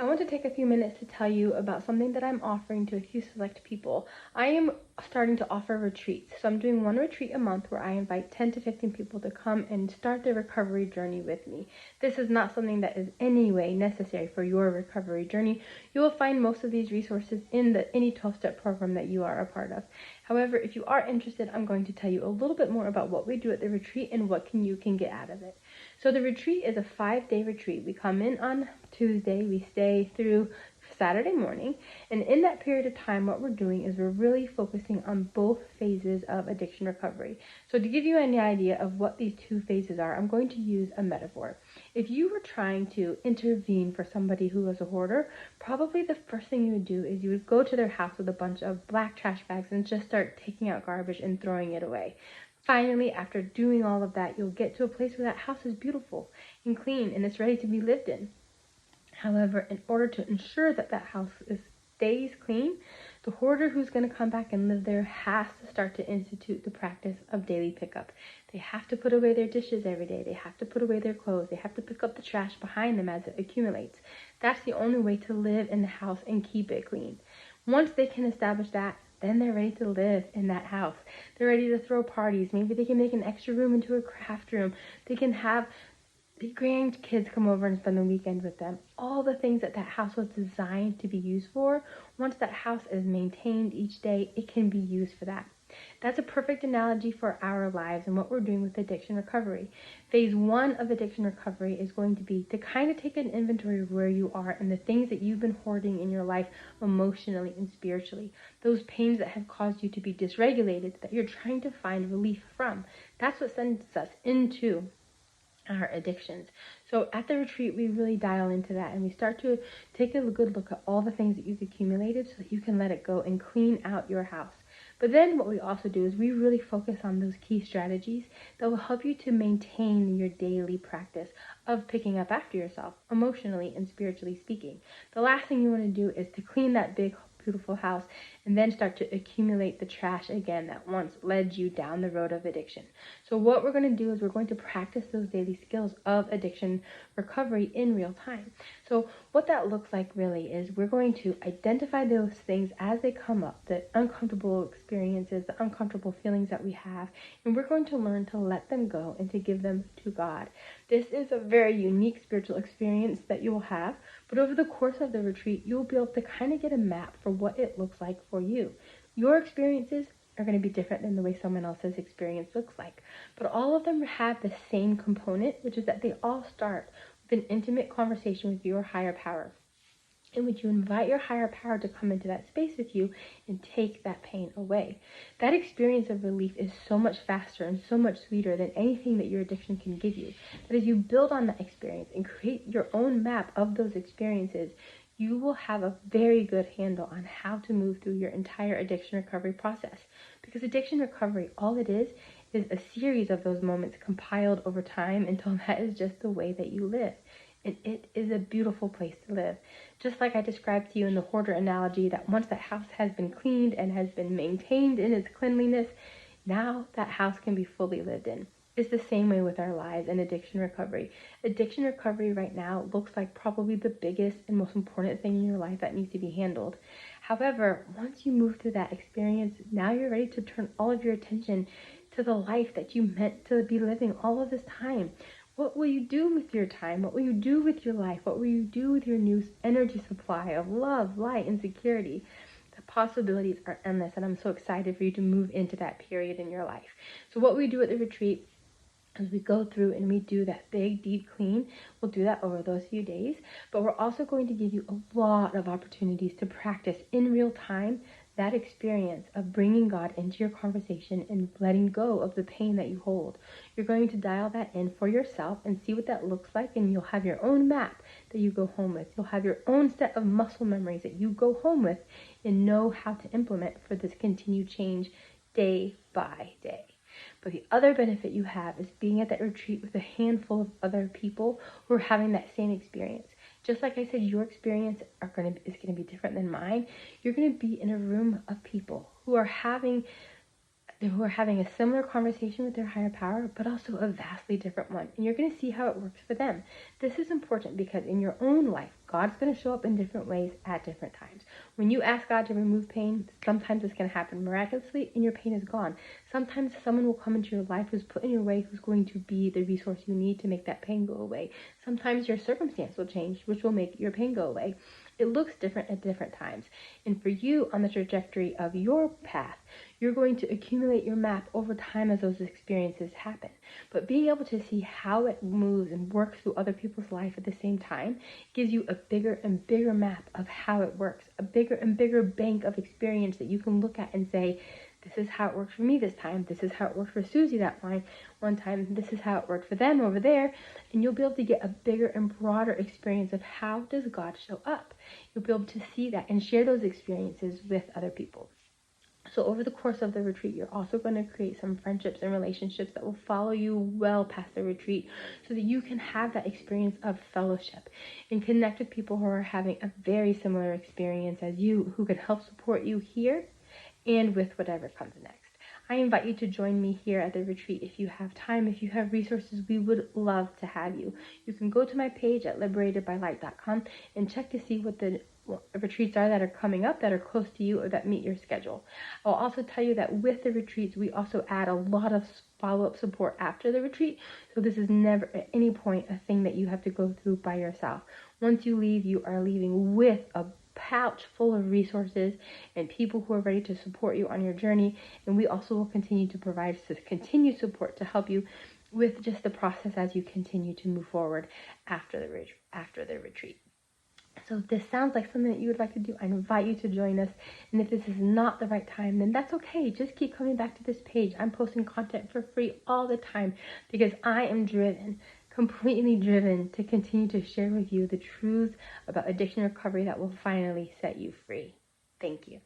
I want to take a few minutes to tell you about something that I'm offering to a few select people. I am starting to offer retreats. So I'm doing one retreat a month where I invite 10 to 15 people to come and start their recovery journey with me. This is not something that is any way necessary for your recovery journey. You will find most of these resources in the Any 12-Step program that you are a part of. However, if you are interested, I'm going to tell you a little bit more about what we do at the retreat and what you can get out of it. So the retreat is a 5-day retreat. We come in on Tuesday, we stay through Saturday morning, and in that period of time, what we're doing is we're really focusing on both phases of addiction recovery. So to give you any idea of what these two phases are, I'm going to use a metaphor. If you were trying to intervene for somebody who was a hoarder, probably the first thing you would do is you would go to their house with a bunch of black trash bags and just start taking out garbage and throwing it away. Finally, after doing all of that, you'll get to a place where that house is beautiful and clean and it's ready to be lived in. However, in order to ensure that that house stays clean, the hoarder who's going to come back and live there has to start to institute the practice of daily pickup. They have to put away their dishes every day. They have to put away their clothes. They have to pick up the trash behind them as it accumulates. That's the only way to live in the house and keep it clean. Once they can establish that, then they're ready to live in that house. They're ready to throw parties. Maybe they can make an extra room into a craft room. They can have the grandkids come over and spend the weekend with them. All the things that house was designed to be used for, once that house is maintained each day, it can be used for that. That's a perfect analogy for our lives and what we're doing with addiction recovery. Phase 1 of addiction recovery is going to be to kind of take an inventory of where you are and the things that you've been hoarding in your life emotionally and spiritually. Those pains that have caused you to be dysregulated that you're trying to find relief from. That's what sends us into our addictions. So at the retreat, we really dial into that and we start to take a good look at all the things that you've accumulated so that you can let it go and clean out your house. But then what we also do is we really focus on those key strategies that will help you to maintain your daily practice of picking up after yourself, emotionally and spiritually speaking. The last thing you want to do is to clean that big beautiful house and then start to accumulate the trash again that once led you down the road of addiction. So what we're going to do is we're going to practice those daily skills of addiction recovery in real time. So what that looks like really is we're going to identify those things as they come up, the uncomfortable experiences, the uncomfortable feelings that we have, and we're going to learn to let them go and to give them to God. This is a very unique spiritual experience that you will have, but over the course of the retreat, you'll be able to kind of get a map for what it looks like for you. Your experiences are going to be different than the way someone else's experience looks like, but all of them have the same component, which is that they all start with an intimate conversation with your higher power, in which you invite your higher power to come into that space with you and take that pain away. That experience of relief is so much faster and so much sweeter than anything that your addiction can give you. That as you build on that experience and create your own map of those experiences, you will have a very good handle on how to move through your entire addiction recovery process. Because addiction recovery, all it is a series of those moments compiled over time until that is just the way that you live. And it is a beautiful place to live. Just like I described to you in the hoarder analogy, that once that house has been cleaned and has been maintained in its cleanliness, now that house can be fully lived in. It's the same way with our lives and addiction recovery. Addiction recovery right now looks like probably the biggest and most important thing in your life that needs to be handled. However, once you move through that experience, now you're ready to turn all of your attention to the life that you meant to be living all of this time. What will you do with your time? What will you do with your life? What will you do with your new energy supply of love, light, and security? The possibilities are endless, and I'm so excited for you to move into that period in your life. So what we do at the retreat, as we go through and we do that big deep clean, we'll do that over those few days, but we're also going to give you a lot of opportunities to practice in real time that experience of bringing God into your conversation and letting go of the pain that you hold. You're going to dial that in for yourself and see what that looks like, and you'll have your own map that you go home with. You'll have your own set of muscle memories that you go home with and know how to implement for this continued change day by day. But the other benefit you have is being at that retreat with a handful of other people who are having that same experience. Just like I said, your experience is going to be different than mine. You're going to be in a room of people who are having who are having a similar conversation with their higher power, but also a vastly different one. And you're going to see how it works for them. This is important because in your own life, God's going to show up in different ways at different times. When you ask God to remove pain, sometimes it's going to happen miraculously and your pain is gone. Sometimes someone will come into your life who's put in your way who's going to be the resource you need to make that pain go away. Sometimes your circumstance will change, which will make your pain go away. It looks different at different times. And for you, on the trajectory of your path, you're going to accumulate your map over time as those experiences happen. But being able to see how it moves and works through other people's life at the same time gives you a bigger and bigger map of how it works, a bigger and bigger bank of experience that you can look at and say, this is how it worked for me this time. This is how it worked for Susie that one time. This is how it worked for them over there. And you'll be able to get a bigger and broader experience of how does God show up. You'll be able to see that and share those experiences with other people. So over the course of the retreat, you're also going to create some friendships and relationships that will follow you well past the retreat so that you can have that experience of fellowship and connect with people who are having a very similar experience as you, who can help support you here and with whatever comes next. I invite you to join me here at the retreat if you have time, if you have resources. We would love to have you. You can go to my page at liberatedbylight.com and check to see what the retreats are that are coming up that are close to you or that meet your schedule. I'll also tell you that with the retreats, we also add a lot of follow-up support after the retreat. So this is never at any point a thing that you have to go through by yourself. Once you leave, you are leaving with a pouch full of resources and people who are ready to support you on your journey. And we also will continue to provide continued support to help you with just the process as you continue to move forward after the retreat. So if this sounds like something that you would like to do, I invite you to join us. And if this is not the right time, then that's okay. Just keep coming back to this page. I'm posting content for free all the time because I am completely driven to continue to share with you the truths about addiction recovery that will finally set you free. Thank you.